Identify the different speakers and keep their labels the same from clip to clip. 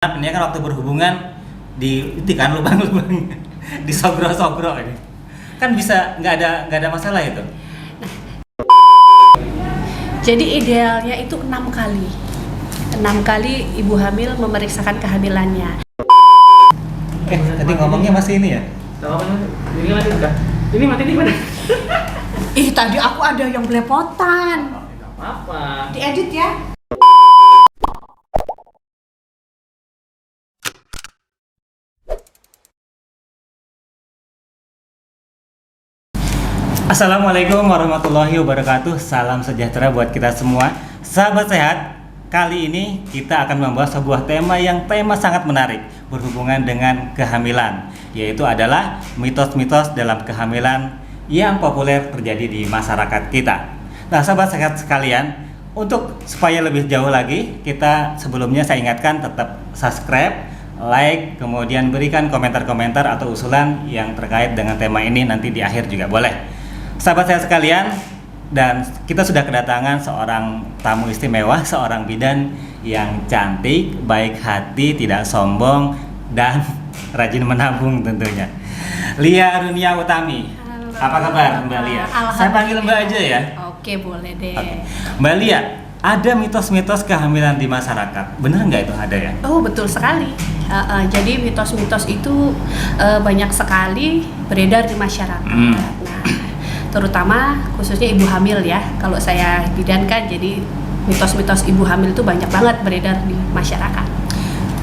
Speaker 1: Ini kan waktu berhubungan di itu kan lubang-lubang disogro-sogro ini kan bisa nggak ada masalah itu.
Speaker 2: Jadi idealnya itu 6 kali. 6 kali ibu hamil memeriksakan kehamilannya.
Speaker 1: Tadi ngomongnya masih ini ya?
Speaker 3: Ini mati udah. Ini mati di mana?
Speaker 2: Tadi aku ada yang belepotan.
Speaker 3: Apa?
Speaker 2: Diedit ya.
Speaker 1: Assalamualaikum warahmatullahi wabarakatuh. Salam sejahtera buat kita semua. Sahabat sehat, kali ini kita akan membahas sebuah tema yang sangat menarik berhubungan dengan kehamilan, yaitu adalah mitos-mitos dalam kehamilan yang populer terjadi di masyarakat kita. Nah, sahabat sehat sekalian, untuk supaya lebih jauh lagi, kita sebelumnya saya ingatkan tetap subscribe, like, kemudian berikan komentar-komentar atau usulan yang terkait dengan tema ini nanti di akhir juga boleh. Sahabat saya sekalian, dan kita sudah kedatangan seorang tamu istimewa, seorang bidan yang cantik, baik hati, tidak sombong, dan rajin menabung tentunya. Lia Arunia Utami.
Speaker 2: Halo.
Speaker 1: Apa kabar Mbak Lia? Saya panggil Mbak aja ya.
Speaker 2: Oke, boleh deh.
Speaker 1: Oke. Mbak Lia, ada mitos-mitos kehamilan di masyarakat, benar nggak itu ada ya?
Speaker 2: Oh, betul sekali. Jadi mitos-mitos itu banyak sekali beredar di masyarakat. Nah, terutama khususnya ibu hamil ya. Kalau saya bidan kan, jadi mitos-mitos ibu hamil itu banyak banget beredar di masyarakat.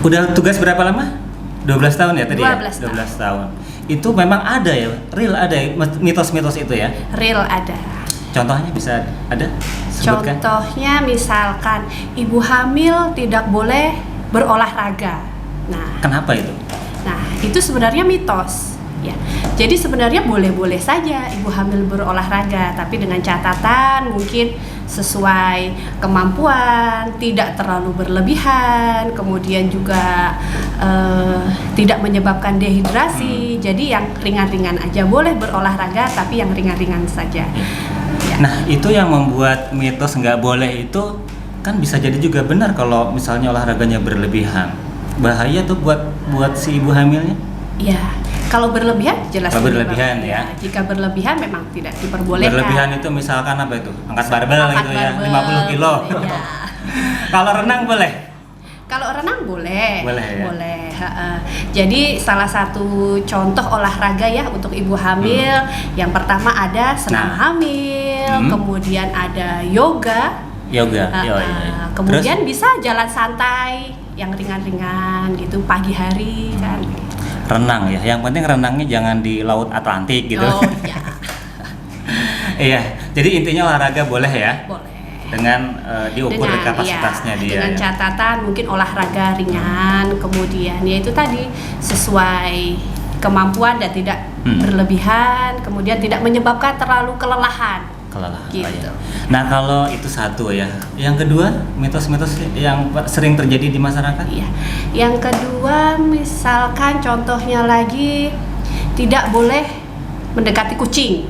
Speaker 1: Udah tugas berapa lama? 12 tahun ya tadi
Speaker 2: 12
Speaker 1: ya? 12 tahun. Itu memang ada ya, real ada ya, mitos-mitos itu ya?
Speaker 2: Real ada.
Speaker 1: Contohnya bisa ada? Sebutkan.
Speaker 2: Contohnya misalkan ibu hamil tidak boleh berolahraga. Nah,
Speaker 1: Kenapa itu?
Speaker 2: itu sebenarnya mitos. Ya, jadi sebenarnya boleh-boleh saja ibu hamil berolahraga, tapi dengan catatan mungkin sesuai kemampuan, tidak terlalu berlebihan, kemudian juga tidak menyebabkan dehidrasi. Jadi yang ringan-ringan aja, boleh berolahraga, tapi yang ringan-ringan saja. Ya.
Speaker 1: Nah, itu yang membuat mitos nggak boleh itu kan bisa jadi juga benar kalau misalnya olahraganya berlebihan. Bahaya tuh buat si ibu hamilnya.
Speaker 2: Ya, kalau berlebihan jelas.
Speaker 1: Kalau berlebihan ya.
Speaker 2: Jika berlebihan memang tidak diperbolehkan.
Speaker 1: Berlebihan itu misalkan apa itu? Angkat barbel gitu ya, 50 kilo.
Speaker 2: Ya.
Speaker 1: Kalau renang boleh?
Speaker 2: Kalau renang boleh.
Speaker 1: Boleh ya?
Speaker 2: Boleh. Jadi salah satu contoh olahraga ya untuk ibu hamil, yang pertama ada senam hamil, kemudian ada yoga.
Speaker 1: Yoga.
Speaker 2: Kemudian bisa jalan santai yang ringan-ringan gitu pagi hari kan.
Speaker 1: Renang ya, yang penting renangnya jangan di laut Atlantik gitu.
Speaker 2: Oh iya.
Speaker 1: Iya, jadi intinya olahraga boleh ya?
Speaker 2: Boleh.
Speaker 1: Dengan diukur kapasitasnya dia.
Speaker 2: Dengan
Speaker 1: ya.
Speaker 2: catatan mungkin olahraga ringan, kemudian ya itu tadi sesuai kemampuan dan tidak berlebihan, kemudian tidak menyebabkan terlalu kelelahan. Gitu.
Speaker 1: Ya. Nah, kalau itu satu ya. Yang kedua, mitos-mitos yang sering terjadi di masyarakat?
Speaker 2: Iya. Yang kedua, misalkan contohnya lagi tidak boleh mendekati kucing.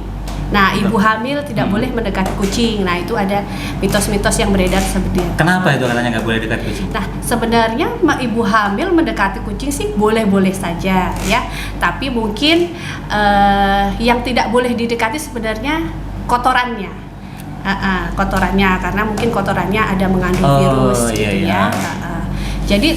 Speaker 2: Nah, ibu hamil tidak boleh mendekati kucing. Nah, itu ada mitos-mitos yang beredar seperti itu.
Speaker 1: Kenapa itu katanya nggak boleh dekat kucing?
Speaker 2: Nah, sebenarnya ibu hamil mendekati kucing sih boleh-boleh saja ya. Tapi mungkin yang tidak boleh didekati sebenarnya kotorannya. Kotorannya, karena mungkin kotorannya ada mengandung virus gitu ya. Jadi,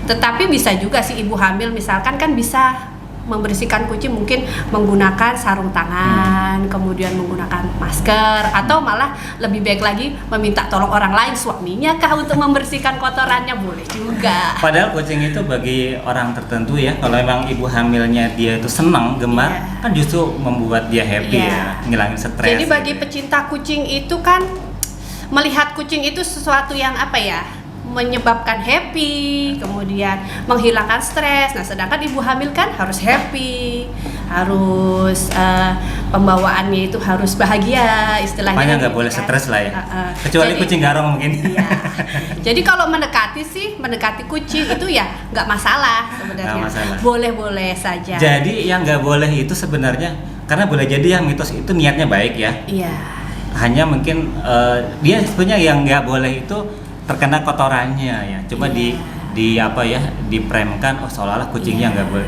Speaker 2: tetapi bisa juga sih ibu hamil misalkan kan bisa membersihkan kucing mungkin menggunakan sarung tangan, kemudian menggunakan masker, atau malah lebih baik lagi meminta tolong orang lain, suaminya kah, untuk membersihkan kotorannya, boleh juga.
Speaker 1: Padahal kucing itu bagi orang tertentu ya, kalau memang ibu hamilnya dia itu senang, gemar, kan justru membuat dia happy ya, ngilangin stres.
Speaker 2: Jadi bagi
Speaker 1: gitu.
Speaker 2: pecinta kucing itu kan melihat kucing itu sesuatu yang apa ya, menyebabkan happy, kemudian menghilangkan stres. Nah, sedangkan ibu hamil kan harus happy, harus pembawaannya itu harus bahagia, istilahnya.
Speaker 1: Makanya nggak
Speaker 2: gitu
Speaker 1: boleh
Speaker 2: kan.
Speaker 1: stres lah ya. Kecuali jadi, kucing garong mungkin.
Speaker 2: Iya. Jadi kalau mendekati kucing itu ya nggak masalah sebenarnya. Boleh-boleh saja.
Speaker 1: Jadi yang nggak boleh itu sebenarnya karena boleh jadi yang mitos itu niatnya baik ya.
Speaker 2: Iya.
Speaker 1: Hanya mungkin dia sebenarnya yang nggak boleh itu terkena kotorannya ya. Coba dipremkan seolah-olah kucingnya nggak boleh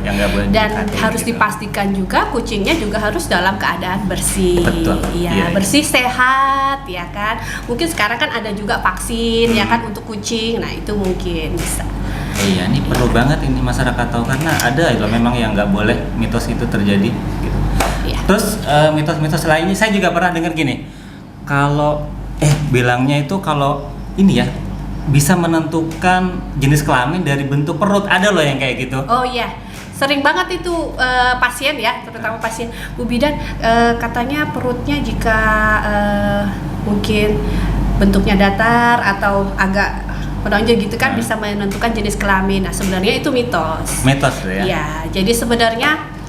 Speaker 2: dan
Speaker 1: didekati,
Speaker 2: harus
Speaker 1: gitu.
Speaker 2: dipastikan juga kucingnya juga harus dalam keadaan bersih.
Speaker 1: Betul.
Speaker 2: Iya,
Speaker 1: Iya.
Speaker 2: bersih sehat ya kan. Mungkin sekarang kan ada juga vaksin ya kan untuk kucing. Nah, itu mungkin bisa.
Speaker 1: Iya, ini perlu banget ini masyarakat tahu karena ada loh memang yang nggak boleh mitos itu terjadi gitu.
Speaker 2: Iya.
Speaker 1: Terus mitos-mitos lainnya saya juga pernah dengar gini. Kalau bilangnya itu kalau ini ya bisa menentukan jenis kelamin dari bentuk perut. Ada loh yang kayak gitu.
Speaker 2: Oh iya, sering banget itu pasien ya, terutama pasien Bu Bidan, katanya perutnya jika mungkin bentuknya datar atau agak menonjol gitu kan bisa menentukan jenis kelamin. Nah, sebenarnya itu mitos.
Speaker 1: Mitos ya.
Speaker 2: Iya, jadi sebenarnya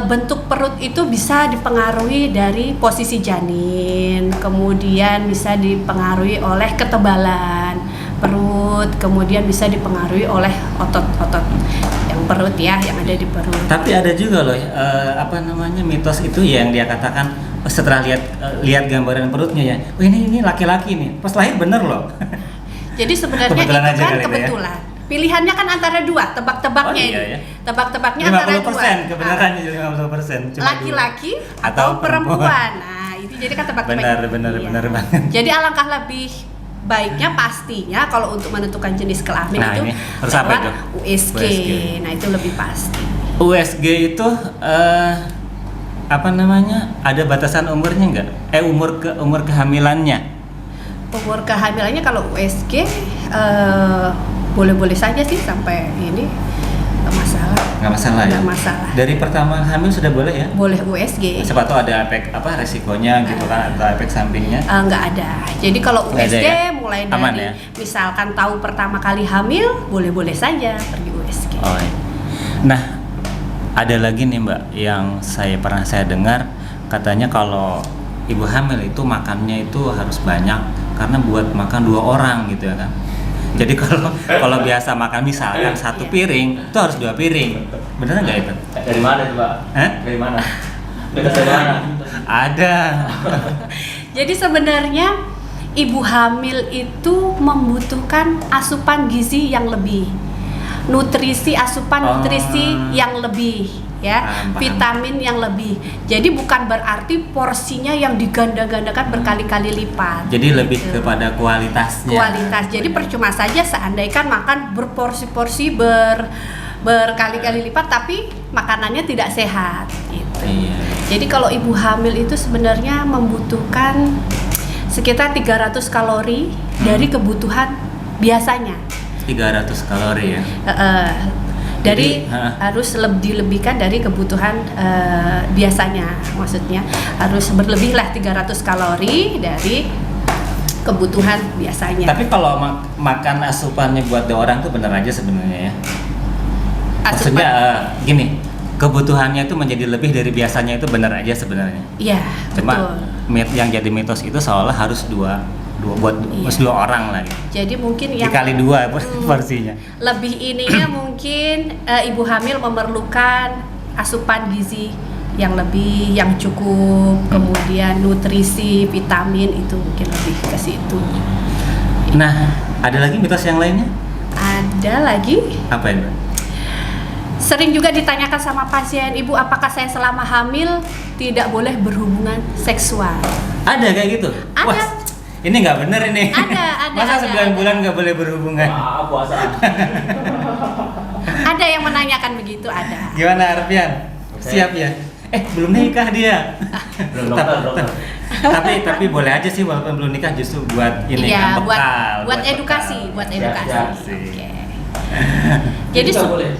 Speaker 2: bentuk perut itu bisa dipengaruhi dari posisi janin, kemudian bisa dipengaruhi oleh ketebalan perut, kemudian bisa dipengaruhi oleh otot-otot yang perut ya, yang ada di perut.
Speaker 1: Tapi ada juga loh mitos itu yang dia katakan setelah lihat gambaran perutnya ya. Oh ini laki-laki nih. Pas lahir bener loh.
Speaker 2: Jadi sebenarnya
Speaker 1: Kebetulan
Speaker 2: itu
Speaker 1: aja
Speaker 2: kan
Speaker 1: kali itu ya.
Speaker 2: kebetulan. Pilihannya kan antara dua, tebak-tebaknya
Speaker 1: Oh, iya,
Speaker 2: ini.
Speaker 1: ya.
Speaker 2: Tebak-tebaknya antara dua.
Speaker 1: 50% kebenarannya jadi 50%. Cuma
Speaker 2: Laki-laki
Speaker 1: dua.
Speaker 2: atau perempuan. Nah, itu jadi kan tebak-tebak.
Speaker 1: Benar banget.
Speaker 2: Jadi alangkah lebih baiknya pastinya kalau untuk menentukan jenis kelamin
Speaker 1: Nah,
Speaker 2: itu
Speaker 1: ini harus apa
Speaker 2: lewat
Speaker 1: itu?
Speaker 2: USG.
Speaker 1: USG.
Speaker 2: Nah, itu lebih pasti.
Speaker 1: USG itu ada batasan umurnya nggak? Umur kehamilannya.
Speaker 2: Umur kehamilannya kalau USG boleh-boleh saja sih sampai ini nggak masalah.
Speaker 1: Nggak masalah ya.
Speaker 2: Nggak masalah.
Speaker 1: Dari pertama hamil sudah boleh ya?
Speaker 2: Boleh USG.
Speaker 1: Siapa tahu ada efek resikonya gitu kan atau efek sampingnya.
Speaker 2: Nggak ada. Jadi kalau
Speaker 1: Nggak ada
Speaker 2: USG
Speaker 1: ya?
Speaker 2: mulai
Speaker 1: Aman
Speaker 2: dari
Speaker 1: ya?
Speaker 2: misalkan tahu pertama kali hamil, boleh-boleh saja pergi USG.
Speaker 1: Oh, iya. Nah, ada lagi nih Mbak yang pernah saya dengar katanya kalau ibu hamil itu makannya itu harus banyak karena buat makan 2 orang gitu ya kan. Jadi kalau biasa makan misalkan 1 piring itu harus 2 piring. Bener nggak itu?
Speaker 3: Dari mana tuh, Pak?
Speaker 1: Hah?
Speaker 3: Dari mana? Mitos dari mana?
Speaker 1: Ada.
Speaker 2: Jadi sebenarnya ibu hamil itu membutuhkan asupan gizi yang lebih, asupan nutrisi yang lebih, ya,
Speaker 1: Paham.
Speaker 2: vitamin yang lebih. Jadi bukan berarti porsinya yang diganda-gandakan berkali-kali lipat.
Speaker 1: Jadi lebih
Speaker 2: Gitu.
Speaker 1: kepada kualitasnya.
Speaker 2: Kualitas. Jadi percuma saja seandainya makan berporsi-porsi berkali-kali lipat tapi makanannya tidak sehat gitu.
Speaker 1: Iya.
Speaker 2: Jadi kalau ibu hamil itu sebenarnya membutuhkan sekitar 300 kalori dari kebutuhan biasanya.
Speaker 1: 300 kalori ya.
Speaker 2: Dari
Speaker 1: Jadi,
Speaker 2: harus dilebihkan dari kebutuhan biasanya, maksudnya harus berlebih lah 300 kalori dari kebutuhan biasanya.
Speaker 1: Tapi kalau makan asupannya buat 2 orang tuh bener aja sebenarnya ya. Maksudnya gini, kebutuhannya itu menjadi lebih dari biasanya itu bener aja sebenarnya.
Speaker 2: Iya,
Speaker 1: Cuma
Speaker 2: betul.
Speaker 1: yang jadi mitos itu seolah harus dua
Speaker 2: Iya.
Speaker 1: orang lah gitu.
Speaker 2: Jadi mungkin yang
Speaker 1: Dikali 2 porsinya.
Speaker 2: lebih ininya mungkin ibu hamil memerlukan asupan gizi yang lebih, yang cukup, kemudian nutrisi, vitamin itu mungkin lebih ke situ.
Speaker 1: Nah, ada lagi mitos yang lainnya?
Speaker 2: Ada lagi,
Speaker 1: Apa itu?
Speaker 2: sering juga ditanyakan sama pasien, ibu apakah saya selama hamil tidak boleh berhubungan seksual?
Speaker 1: Ada kayak gitu?
Speaker 2: Ada.
Speaker 1: Wah, ini nggak bener ini.
Speaker 2: Ada,
Speaker 1: Masa
Speaker 2: ada,
Speaker 1: 9
Speaker 2: ada.
Speaker 1: bulan nggak boleh berhubungan?
Speaker 3: Wah, puasa.
Speaker 2: Ada yang menanyakan begitu, ada.
Speaker 1: Gimana Arfian?
Speaker 3: Oke.
Speaker 1: Siap ya? Belum nikah dia.
Speaker 3: Belum dokter.
Speaker 1: tapi boleh aja sih walaupun belum nikah justru buat ini
Speaker 2: Iya,
Speaker 1: kan bekal,
Speaker 2: buat
Speaker 1: bekal.
Speaker 2: edukasi, buat edukasi.
Speaker 3: siap.
Speaker 2: Oke. Jadi
Speaker 3: Nggak boleh.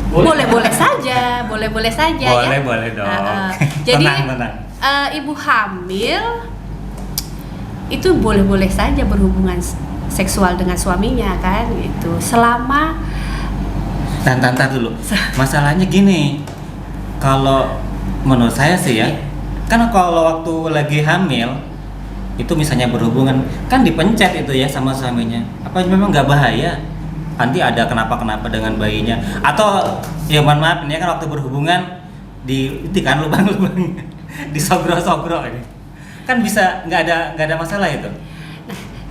Speaker 2: boleh-boleh saja, boleh-boleh saja ya.
Speaker 1: Boleh dong.
Speaker 2: Jadi
Speaker 1: Tenang.
Speaker 2: ibu hamil itu boleh-boleh saja berhubungan seksual dengan suaminya kan gitu. Selama
Speaker 1: Tantar dulu. Masalahnya gini. Kalau menurut saya sih ya, kan kalau waktu lagi hamil itu misalnya berhubungan kan dipencet itu ya sama suaminya. Apa memang nggak bahaya? Nanti ada kenapa-kenapa dengan bayinya atau ya mohon maaf ini kan waktu berhubungan itu kan lubang-lubang disogro-sogro ini kan bisa nggak ada masalah itu.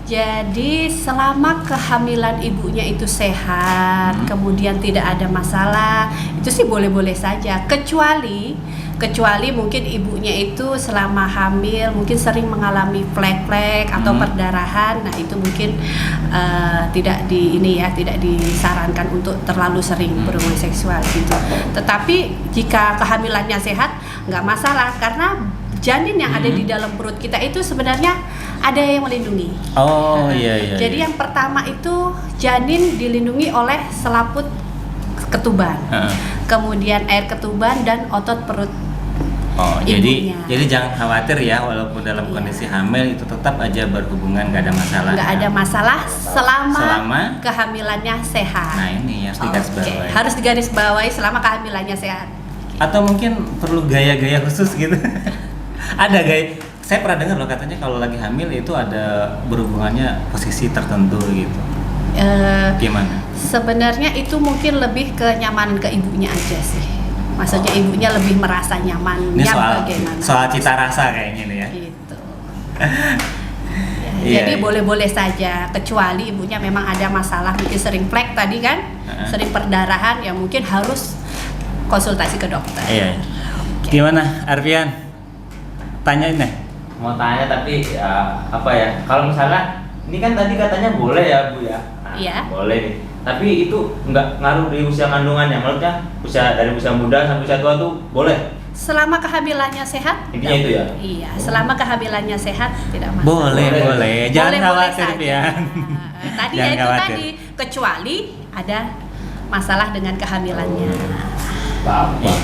Speaker 2: Jadi selama kehamilan ibunya itu sehat, kemudian tidak ada masalah, itu sih boleh-boleh saja. Kecuali mungkin ibunya itu selama hamil mungkin sering mengalami flek-flek atau perdarahan. Nah, itu mungkin tidak disarankan untuk terlalu sering berhubungan seksual gitu. Tetapi jika kehamilannya sehat, nggak masalah karena janin yang ada di dalam perut kita itu sebenarnya ada yang melindungi.
Speaker 1: Oh iya.
Speaker 2: Jadi yang pertama itu janin dilindungi oleh selaput ketuban, kemudian air ketuban dan otot perut.
Speaker 1: Oh,
Speaker 2: ibunya.
Speaker 1: jadi jangan khawatir ya, walaupun dalam kondisi hamil itu tetap aja berhubungan, nggak ada masalah.
Speaker 2: Nggak ada masalah selama kehamilannya sehat.
Speaker 1: Nah, ini harus digarisbawahi.
Speaker 2: Harus digarisbawahi selama kehamilannya sehat.
Speaker 1: Atau mungkin perlu gaya-gaya khusus gitu. Ada gaya. Saya pernah dengar loh katanya kalau lagi hamil itu ada berhubungannya posisi tertentu gitu. Gimana?
Speaker 2: Sebenarnya itu mungkin lebih kenyamanan ke ibunya aja sih. Maksudnya ibunya lebih merasa nyaman.
Speaker 1: Ini
Speaker 2: bagaimana?
Speaker 1: soal cita rasa kayaknya nih ya.
Speaker 2: Gitu.
Speaker 1: Iya,
Speaker 2: Jadi
Speaker 1: iya.
Speaker 2: boleh-boleh saja, kecuali ibunya memang ada masalah, mungkin sering flek tadi kan, sering perdarahan, ya mungkin harus konsultasi ke dokter.
Speaker 1: Iya. Gimana, Arfian? Tanyain deh.
Speaker 3: Mau tanya tapi ya, apa ya? Kalau misalnya ini kan tadi katanya boleh ya Bu ya. Nah,
Speaker 2: Iya.
Speaker 3: Boleh nih. Tapi itu nggak ngaruh di usia kandungannya. Maksudnya dari usia muda sampai usia tua tuh boleh.
Speaker 2: Selama kehamilannya sehat?
Speaker 3: Intinya itu ya?
Speaker 2: Iya, selama kehamilannya sehat tidak masalah.
Speaker 1: Boleh. Jangan
Speaker 2: Boleh-boleh
Speaker 1: khawatir,
Speaker 2: saja.
Speaker 1: Pian.
Speaker 2: Tadi
Speaker 1: Jangan
Speaker 2: ya itu
Speaker 1: khawatir.
Speaker 2: tadi, kecuali ada masalah dengan kehamilannya.
Speaker 3: Bapak.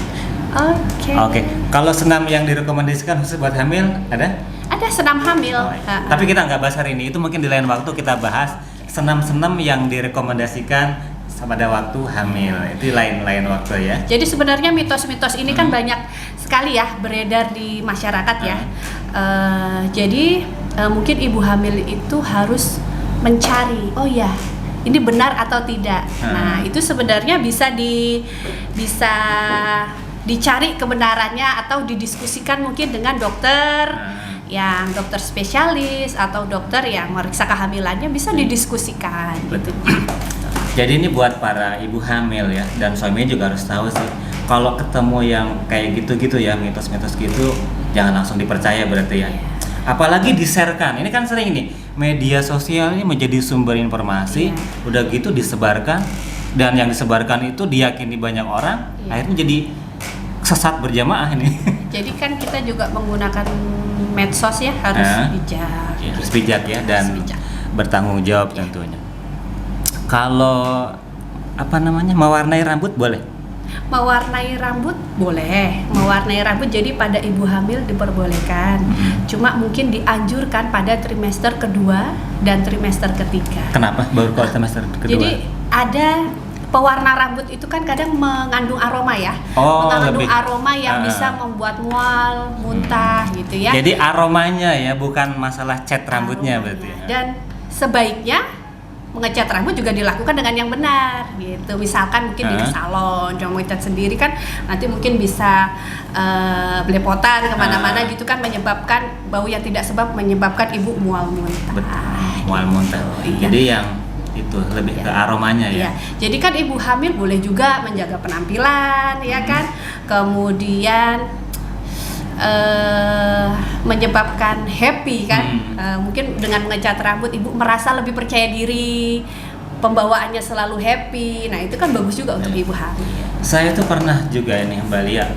Speaker 2: Oke.
Speaker 1: Kalau senam yang direkomendasikan khusus buat hamil ada?
Speaker 2: Ada senam hamil.
Speaker 1: Oh, iya. Tapi kita nggak bahas hari ini. Itu mungkin di lain waktu kita bahas senam-senam yang direkomendasikan pada waktu hamil. Itu lain waktu ya.
Speaker 2: Jadi sebenarnya mitos-mitos ini kan banyak sekali ya beredar di masyarakat ya. Jadi mungkin ibu hamil itu harus mencari, oh ya, ini benar atau tidak. Nah, itu sebenarnya bisa dicari kebenarannya atau didiskusikan mungkin dengan dokter yang dokter spesialis atau dokter yang meriksa kehamilannya bisa didiskusikan.
Speaker 1: Betul. Jadi ini buat para ibu hamil ya, dan suaminya juga harus tahu sih. Kalau ketemu yang kayak gitu-gitu ya, mitos-mitos gitu, jangan langsung dipercaya berarti ya. Apalagi di-sharekan. Ini kan sering nih, media sosial ini menjadi sumber informasi, udah gitu disebarkan, dan yang disebarkan itu diyakini banyak orang, akhirnya jadi sesat berjamaah ini.
Speaker 2: Jadi kan kita juga menggunakan medsos ya, harus bijak.
Speaker 1: Ya, harus bijak ya, dan bertanggung jawab tentunya. Kalau mewarnai rambut boleh?
Speaker 2: Mewarnai rambut boleh, mewarnai rambut jadi pada ibu hamil diperbolehkan. Cuma mungkin dianjurkan pada trimester kedua dan trimester ketiga.
Speaker 1: Kenapa baru kalau trimester kedua?
Speaker 2: Jadi ada pewarna rambut itu kan kadang mengandung aroma ya, mengandung aroma yang bisa membuat mual, muntah gitu ya.
Speaker 1: Jadi aromanya ya, bukan masalah cat rambutnya berarti. Ya.
Speaker 2: Dan sebaiknya mengecat rambut juga dilakukan dengan yang benar gitu. Misalkan mungkin di salon, cuma mengecat sendiri kan nanti mungkin bisa belepotan kemana-mana gitu kan, menyebabkan bau yang tidak sebab menyebabkan ibu mual muntah.
Speaker 1: Mual muntah.
Speaker 2: Iya.
Speaker 1: Jadi yang itu lebih ke aromanya ya.
Speaker 2: Iya. Jadi kan ibu hamil boleh juga menjaga penampilan ya kan. Kemudian menyebabkan happy kan. Mungkin dengan mengecat rambut ibu merasa lebih percaya diri, pembawaannya selalu happy. Nah, itu kan bagus juga untuk ibu hamil.
Speaker 1: Saya tuh pernah juga ini Mbak Lia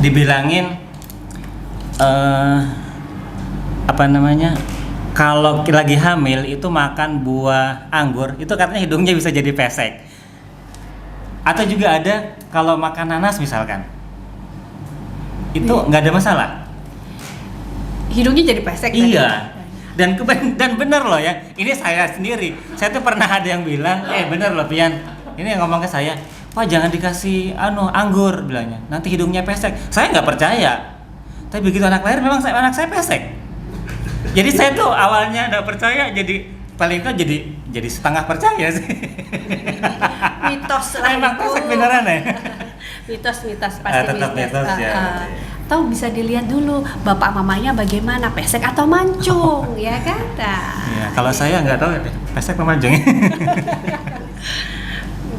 Speaker 1: dibilangin kalau lagi hamil itu makan buah anggur itu katanya hidungnya bisa jadi pesek. Atau juga ada kalau makan nanas misalkan, itu nggak ada masalah.
Speaker 2: Hidungnya jadi pesek.
Speaker 1: Iya. Dan bener loh ya. Ini saya sendiri. Saya tuh pernah ada yang bilang, bener loh Pian. Ini yang ngomong ke saya, Pak jangan dikasih anggur bilangnya. Nanti hidungnya pesek. Saya nggak percaya. Tapi begitu anak lahir memang anak saya pesek. Jadi saya tuh awalnya nggak percaya, jadi paling nggak jadi setengah percaya sih.
Speaker 2: Mitos lah
Speaker 1: emang
Speaker 2: itu.
Speaker 1: pesek beneran ya.
Speaker 2: Mitos pasti
Speaker 1: tetap mitos ya.
Speaker 2: atau bisa dilihat dulu bapak mamanya bagaimana, pesek atau mancung, ya kan? Nah,
Speaker 1: Ya, kalau saya nggak tahu deh, pesek apa mancung.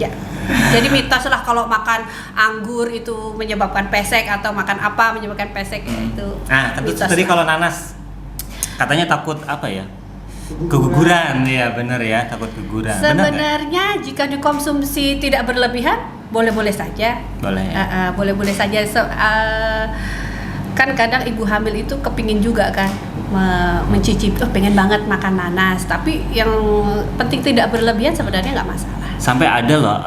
Speaker 2: ya. Jadi mitos lah kalau makan anggur itu menyebabkan pesek atau makan apa menyebabkan pesek itu.
Speaker 1: Nah, tentu
Speaker 2: mitos
Speaker 1: tadi
Speaker 2: lah.
Speaker 1: kalau nanas katanya takut apa ya? Keguguran, ya bener ya, takut keguguran. Bener nggak?
Speaker 2: Sebenarnya jika dikonsumsi tidak berlebihan, boleh-boleh saja.
Speaker 1: Boleh. Ya?
Speaker 2: Boleh-boleh saja. Kan kadang ibu hamil itu kepingin juga kan mencicipi, pengen banget makan nanas. Tapi yang penting tidak berlebihan sebenarnya nggak masalah.
Speaker 1: Sampai ada loh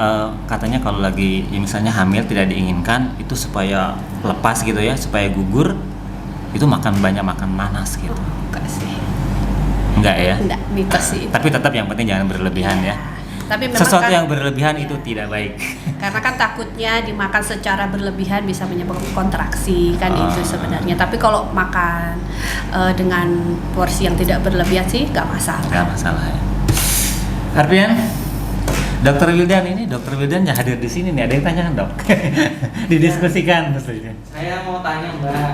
Speaker 1: katanya kalau lagi ya misalnya hamil tidak diinginkan itu supaya lepas gitu ya, supaya gugur itu banyak makan nanas gitu.
Speaker 2: Enggak sih.
Speaker 1: Enggak ya?
Speaker 2: Enggak, mitos sih.
Speaker 1: Tapi tetap yang penting jangan berlebihan ya.
Speaker 2: Tapi memang
Speaker 1: Sesuatu
Speaker 2: kan,
Speaker 1: yang berlebihan itu tidak baik.
Speaker 2: karena kan takutnya dimakan secara berlebihan bisa menyebabkan kontraksi kan
Speaker 1: Ah.
Speaker 2: itu sebenarnya. Tapi kalau makan dengan porsi yang tidak berlebihan sih nggak masalah.
Speaker 1: Enggak masalah ya. Arpian, Dokter Wildan ini, Dokter Wildan yang hadir di sini nih, ada yang tanyakan dok? Didiskusikan maksudnya.
Speaker 4: Saya mau tanya Mbak,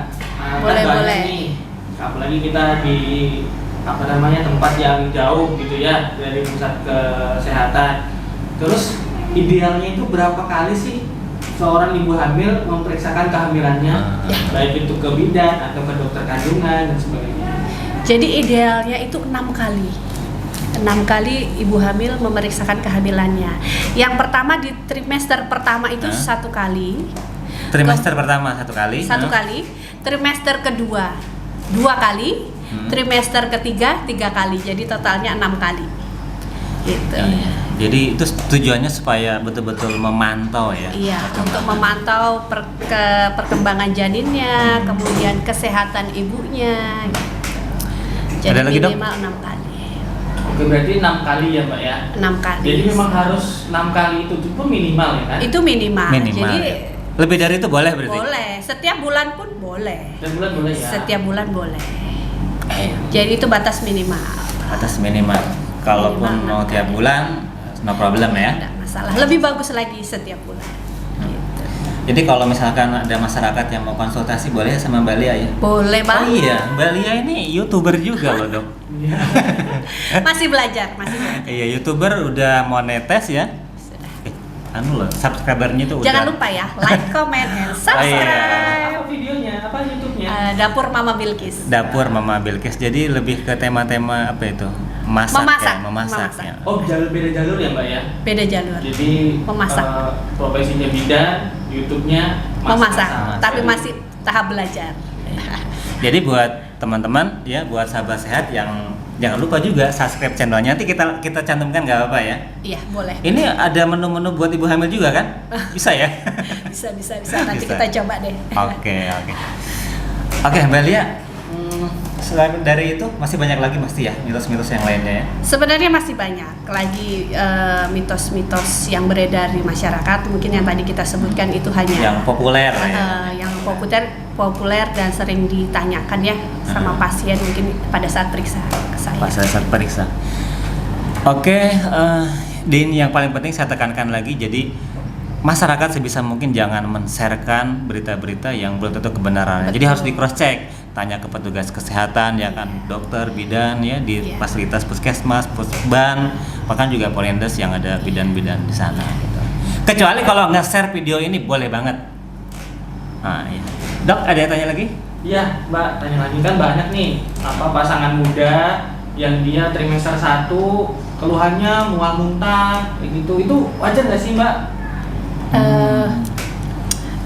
Speaker 2: Boleh,
Speaker 4: kan banyak
Speaker 2: boleh.
Speaker 4: nih, apalagi kita di tempat yang jauh gitu ya dari pusat kesehatan. Terus idealnya itu berapa kali sih seorang ibu hamil memeriksakan kehamilannya, baik itu ke bidan atau ke dokter kandungan dan sebagainya.
Speaker 2: Jadi idealnya itu 6 kali. 6 kali ibu hamil memeriksakan kehamilannya. Yang pertama di trimester pertama itu 1 kali.
Speaker 1: Trimester pertama 1 kali.
Speaker 2: 1 kali. Trimester kedua 2 kali. Trimester ketiga 3 kali. Jadi totalnya 6 kali. Gitu.
Speaker 1: Iya. Jadi itu tujuannya supaya betul-betul memantau ya.
Speaker 2: Iya, untuk memantau perkembangan janinnya, kemudian kesehatan ibunya. Gitu. Jadi
Speaker 1: Ada lagi, Dok?
Speaker 2: minimal 6 kali.
Speaker 4: Oke, berarti 6 kali ya Mbak ya.
Speaker 2: 6 kali.
Speaker 4: Jadi memang harus 6 kali itu minimal ya kan?
Speaker 2: Itu minimal.
Speaker 1: Minimal.
Speaker 2: Jadi
Speaker 1: Ya. Lebih dari itu boleh berarti.
Speaker 2: boleh. Setiap bulan pun boleh.
Speaker 4: Dan bulan boleh ya.
Speaker 2: Setiap bulan boleh.
Speaker 1: Iya.
Speaker 2: Jadi itu batas minimal.
Speaker 1: Atas minimal. Kalaupun
Speaker 2: Minimal
Speaker 1: mau tiap bulan, no problem ya.
Speaker 2: Tidak masalah. Lebih bagus lagi setiap bulan. Gitu.
Speaker 1: Jadi kalau misalkan ada masyarakat yang mau konsultasi boleh sama Mbak Lia ya?
Speaker 2: Boleh
Speaker 1: Oh
Speaker 2: banget.
Speaker 1: iya, Mbak Lia ini YouTuber juga loh dok.
Speaker 4: Iya.
Speaker 2: Masih belajar, masih belajar.
Speaker 1: Iya, YouTuber udah monetes ya.
Speaker 2: Sudah.
Speaker 1: Anu loh, subscribernya tuh
Speaker 2: Jangan
Speaker 1: udah.
Speaker 2: lupa ya, like, comment, and
Speaker 1: iya.
Speaker 2: subscribe.
Speaker 4: Apa videonya? Apa YouTube-nya?
Speaker 2: Dapur Mama Bilkis.
Speaker 1: Dapur Mama Bilkis. Jadi lebih ke tema-tema apa itu? Masak,
Speaker 2: Memasak.
Speaker 1: ya, memasak.
Speaker 2: Memasak.
Speaker 1: Ya.
Speaker 4: Oh, beda jalur ya Mbak ya?
Speaker 2: Beda jalur.
Speaker 4: Jadi
Speaker 2: Memasak.
Speaker 4: profesinya bidan, YouTube-nya
Speaker 2: Memasak,
Speaker 1: masak.
Speaker 2: tapi masih tahap belajar.
Speaker 1: Jadi buat teman-teman ya, buat sahabat sehat yang jangan lupa juga subscribe channelnya. Nanti kita cantumkan nggak apa-apa ya.
Speaker 2: Iya, boleh.
Speaker 1: Ini ada menu-menu buat ibu hamil juga kan? Bisa ya?
Speaker 2: Bisa. Nanti
Speaker 1: Bisa.
Speaker 2: kita coba deh.
Speaker 1: Oke. Oke, Mbak Lia. Selain dari itu masih banyak lagi pasti ya mitos-mitos yang lainnya ya.
Speaker 2: Sebenarnya masih banyak lagi mitos-mitos yang beredar di masyarakat. Mungkin yang tadi kita sebutkan itu hanya
Speaker 1: Yang populer ya.
Speaker 2: yang populer dan sering ditanyakan ya sama pasien mungkin pada saat periksa ke saya.
Speaker 1: Pas saat periksa. Oke, Din, yang paling penting saya tekankan lagi, jadi masyarakat sebisa mungkin jangan men-sharekan berita-berita yang belum tentu kebenarannya. Jadi
Speaker 2: Betul.
Speaker 1: harus di cross check, tanya ke petugas kesehatan ya kan, dokter, bidan ya di
Speaker 2: Iya.
Speaker 1: fasilitas puskesmas, pusban, bahkan juga Polendes yang ada bidan-bidan di sana gitu. Kecuali kalau nge-share video ini boleh banget. Nah, ya. Dok, ada yang tanya lagi?
Speaker 4: Iya Mbak, tanya lagi kan banyak nih pasangan muda yang dia trimester 1 keluhannya mual muntah kayak gitu. Itu wajar nggak sih Mbak?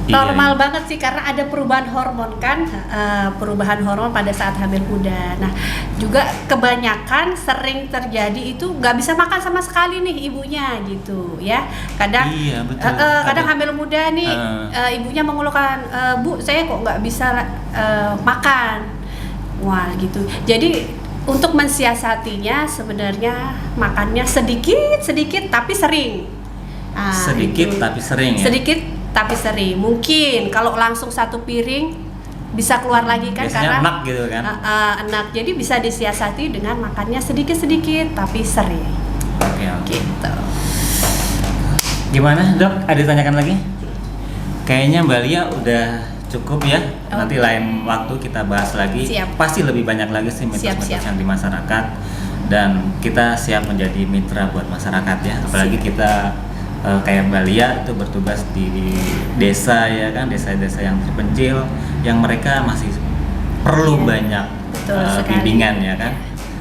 Speaker 2: Normal banget sih karena ada perubahan hormon kan, perubahan hormon pada saat hamil muda. Nah, juga kebanyakan sering terjadi itu nggak bisa makan sama sekali nih ibunya gitu ya. Kadang,
Speaker 1: Iya, betul.
Speaker 2: kadang
Speaker 1: Ada.
Speaker 2: hamil muda nih ibunya mengeluhkan, Bu, saya kok nggak bisa makan, wah gitu. Jadi untuk mensiasatinya sebenarnya makannya sedikit tapi sering. Nah,
Speaker 1: Sedikit
Speaker 2: itu.
Speaker 1: tapi sering ya.
Speaker 2: Sedikit tapi sering. Mungkin kalau langsung 1 piring bisa keluar lagi kan
Speaker 1: Biasanya
Speaker 2: karena
Speaker 1: enak gitu kan.
Speaker 2: enak. Jadi bisa disiasati dengan makannya sedikit tapi sering.
Speaker 1: Oke.
Speaker 2: Gitu.
Speaker 1: Gimana dok? Ada ditanyakan lagi? Kayaknya Mbak Lia udah cukup ya. Nanti
Speaker 2: Oke.
Speaker 1: lain waktu kita bahas lagi.
Speaker 2: Siap.
Speaker 1: Pasti lebih banyak lagi sih mitos-mitos
Speaker 2: Siap.
Speaker 1: yang di masyarakat, dan kita siap menjadi mitra buat masyarakat ya. Apalagi kita kayak Mbak Lia itu bertugas di desa ya kan, desa-desa yang terpencil yang mereka masih perlu
Speaker 2: Iya.
Speaker 1: banyak
Speaker 2: Betul sekali.
Speaker 1: bimbingan ya kan,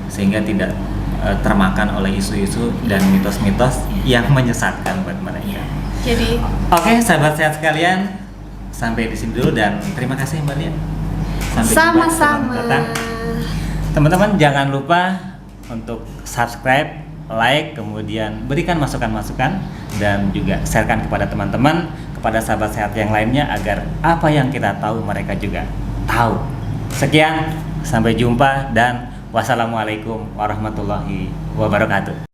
Speaker 1: sehingga tidak termakan oleh isu-isu dan mitos-mitos yang menyesatkan buat mereka.
Speaker 2: Jadi
Speaker 1: Oke, sahabat sehat sekalian, sampai di sini dulu dan terima kasih Mbak Lia. Sampai jumpa
Speaker 2: sama-sama.
Speaker 1: teman datang. Teman-teman jangan lupa untuk subscribe, like, kemudian berikan masukan-masukan dan juga sharekan kepada teman-teman, kepada sahabat sehat yang lainnya agar apa yang kita tahu mereka juga tahu. Sekian, sampai jumpa dan wassalamualaikum warahmatullahi wabarakatuh.